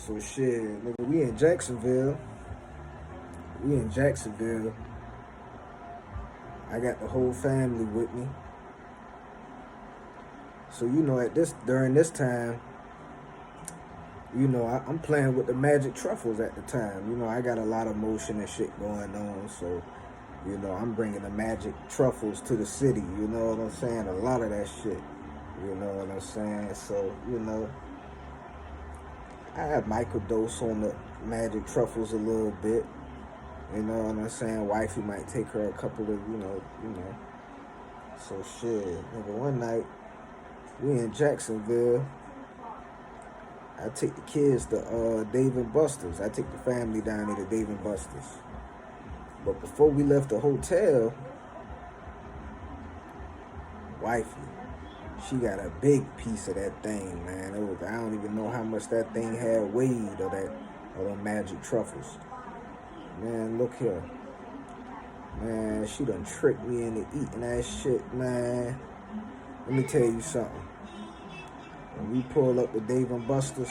So shit, nigga, we in Jacksonville. We in Jacksonville. I got the whole family with me. So during this time, I'm playing with the magic truffles at the time. I got a lot of motion and shit going on. So, I'm bringing the magic truffles to the city. You know what I'm saying? A lot of that shit. You know what I'm saying? So, I have microdose on the magic truffles a little bit. You know what I'm saying? Wifey might take her a couple of, So shit, nigga, one night, we in Jacksonville. I take the kids to Dave and Buster's. I take the family down there to Dave and Buster's. But before we left the hotel, wifey, she got a big piece of that thing, man. I don't even know how much that thing had weighed of them magic truffles. Man, look here. Man, she done tricked me into eating that shit, man. Let me tell you something. When we pull up to Dave and Buster's,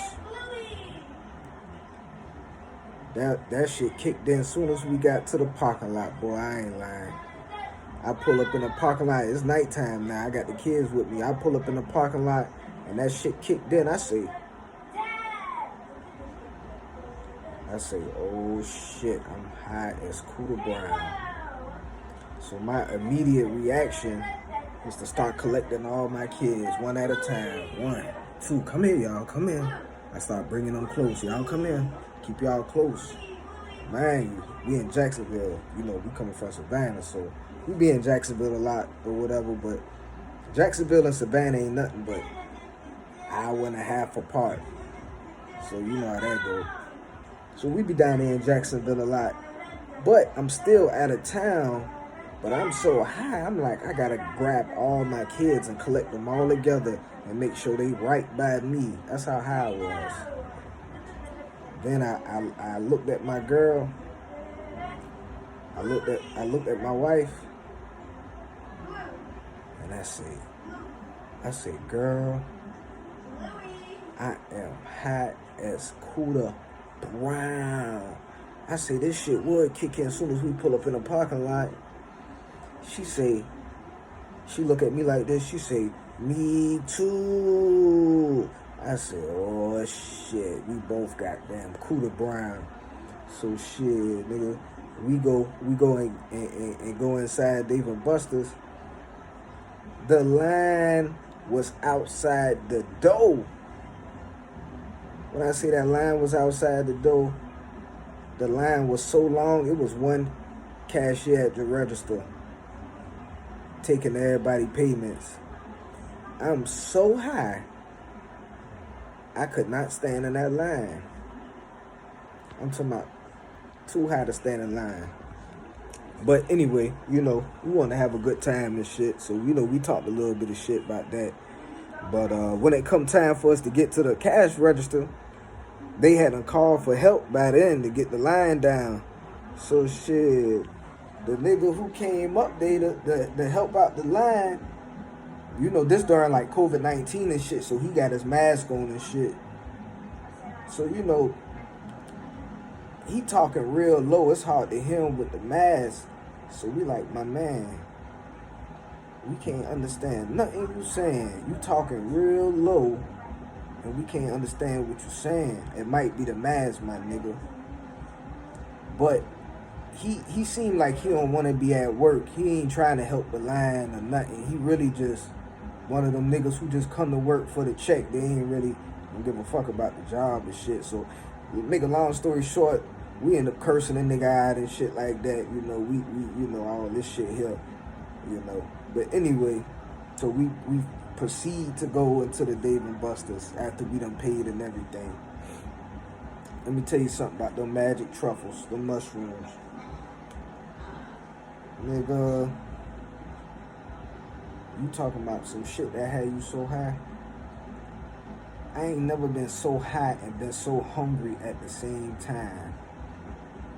that shit kicked in as soon as we got to the parking lot, boy. I ain't lying. I pull up in the parking lot. It's nighttime now. I got the kids with me. I pull up in the parking lot, and that shit kicked in. I say, oh shit, I'm high as Cooter Brown. So my immediate reaction is to start collecting all my kids one at a time. 1, 2, come here, y'all, come in. I start bringing them close. Y'all come in. Keep y'all close. Man, we in Jacksonville. We coming from Savannah, so we be in Jacksonville a lot or whatever, but Jacksonville and Savannah ain't nothing but hour and a half apart. So you know how that go. So we be down there in Jacksonville a lot. But I'm still out of town, but I'm so high, I'm like, I gotta grab all my kids and collect them all together and make sure they right by me. That's how high I was. Then I looked at my girl. I looked at my wife, and I said, girl, I am hot as Cooter Brown. I say this shit would kick in as soon as we pull up in the parking lot. She look at me like this. She say, me too. I said, oh shit, we both got damn Cooter Brown. So shit, nigga, we go and go inside Dave and Buster's. The line was outside the door. When I say that line was outside the door, the line was so long, it was one cashier at the register taking everybody payments. I'm so high, I could not stand in that line. I'm talking about too high to stand in line. But anyway, we want to have a good time and shit. So, we talked a little bit of shit about that. But when it come time for us to get to the cash register, they hadn't called for help by then to get the line down. So shit, the nigga who came up there to help out the line, this during like COVID-19 and shit, so he got his mask on and shit. So, he talking real low. It's hard to hear him with the mask. So we like, my man, we can't understand nothing you saying. You talking real low, and we can't understand what you're saying. It might be the mask, my nigga. But he seemed like he don't want to be at work. He ain't trying to help the line or nothing. He really just one of them niggas who just come to work for the check. They ain't really don't give a fuck about the job and shit. So, make a long story short, we end up cursing the nigga out and shit like that. We all this shit here. But anyway, so we proceed to go into the Dave and Buster's after we done paid and everything. Let me tell you something about them magic truffles, the mushrooms. Nigga, you talking about some shit that had you so high? I ain't never been so high and been so hungry at the same time.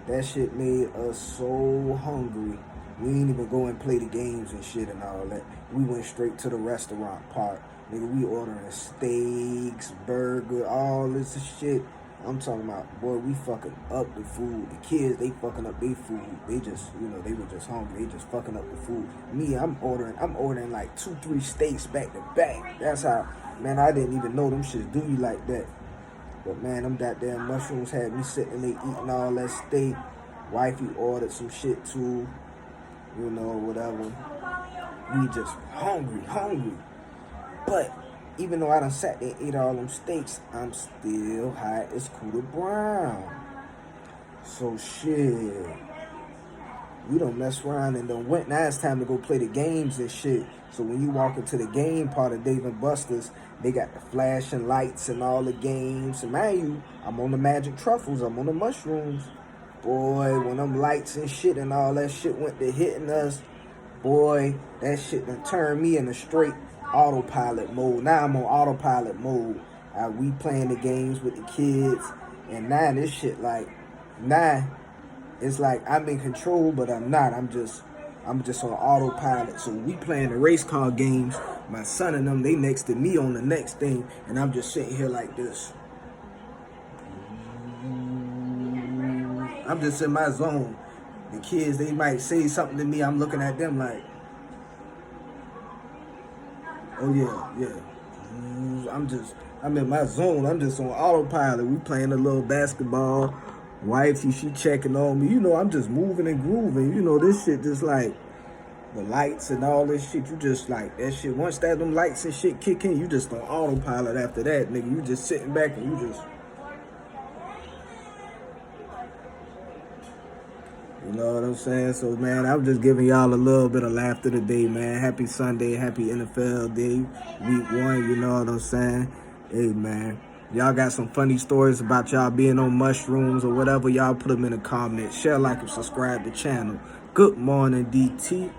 That shit made us so hungry. We ain't even go and play the games and shit and all that. We went straight to the restaurant part. Nigga, we ordering steaks, burger, all this shit. I'm talking about, boy, we fucking up the food. The kids, they fucking up their food. They just, they were just hungry. They just fucking up the food. Me, I'm ordering like 2-3 steaks back to back. That's how, man, I didn't even know them shits do you like that. But man, them goddamn mushrooms had me sitting there eating all that steak. Wifey ordered some shit too, whatever. We just hungry. But even though I done sat there and ate all them steaks, I'm still high as Cooter Brown. So shit, we don't mess around and done went. Now it's time to go play the games and shit. So when you walk into the game part of Dave & Buster's, they got the flashing lights and all the games. And mind you, I'm on the magic truffles. I'm on the mushrooms. Boy, when them lights and shit and all that shit went to hitting us, boy, that shit done turned me in a straight autopilot mode. Now I'm on autopilot mode. We playing the games with the kids. And now this shit it's like I'm in control, but I'm not. I'm just on autopilot. So we playing the race car games. My son and them, they next to me on the next thing. And I'm just sitting here like this. I'm just in my zone. The kids, they might say something to me. I'm looking at them like, oh yeah. I'm in my zone. I'm just on autopilot. We playing a little basketball. Wifey, she checking on me. I'm just moving and grooving. This shit just like the lights and all this shit. You just like that shit. Once them lights and shit kick in, you just on autopilot after that, nigga. You just sitting back and you just, you know what I'm saying? So, man, I'm just giving y'all a little bit of laughter today, man. Happy Sunday. Happy NFL Day. Week 1, you know what I'm saying? Hey, man. Y'all got some funny stories about y'all being on mushrooms or whatever. Y'all put them in the comments. Share, like, and subscribe to the channel. Good morning, DT.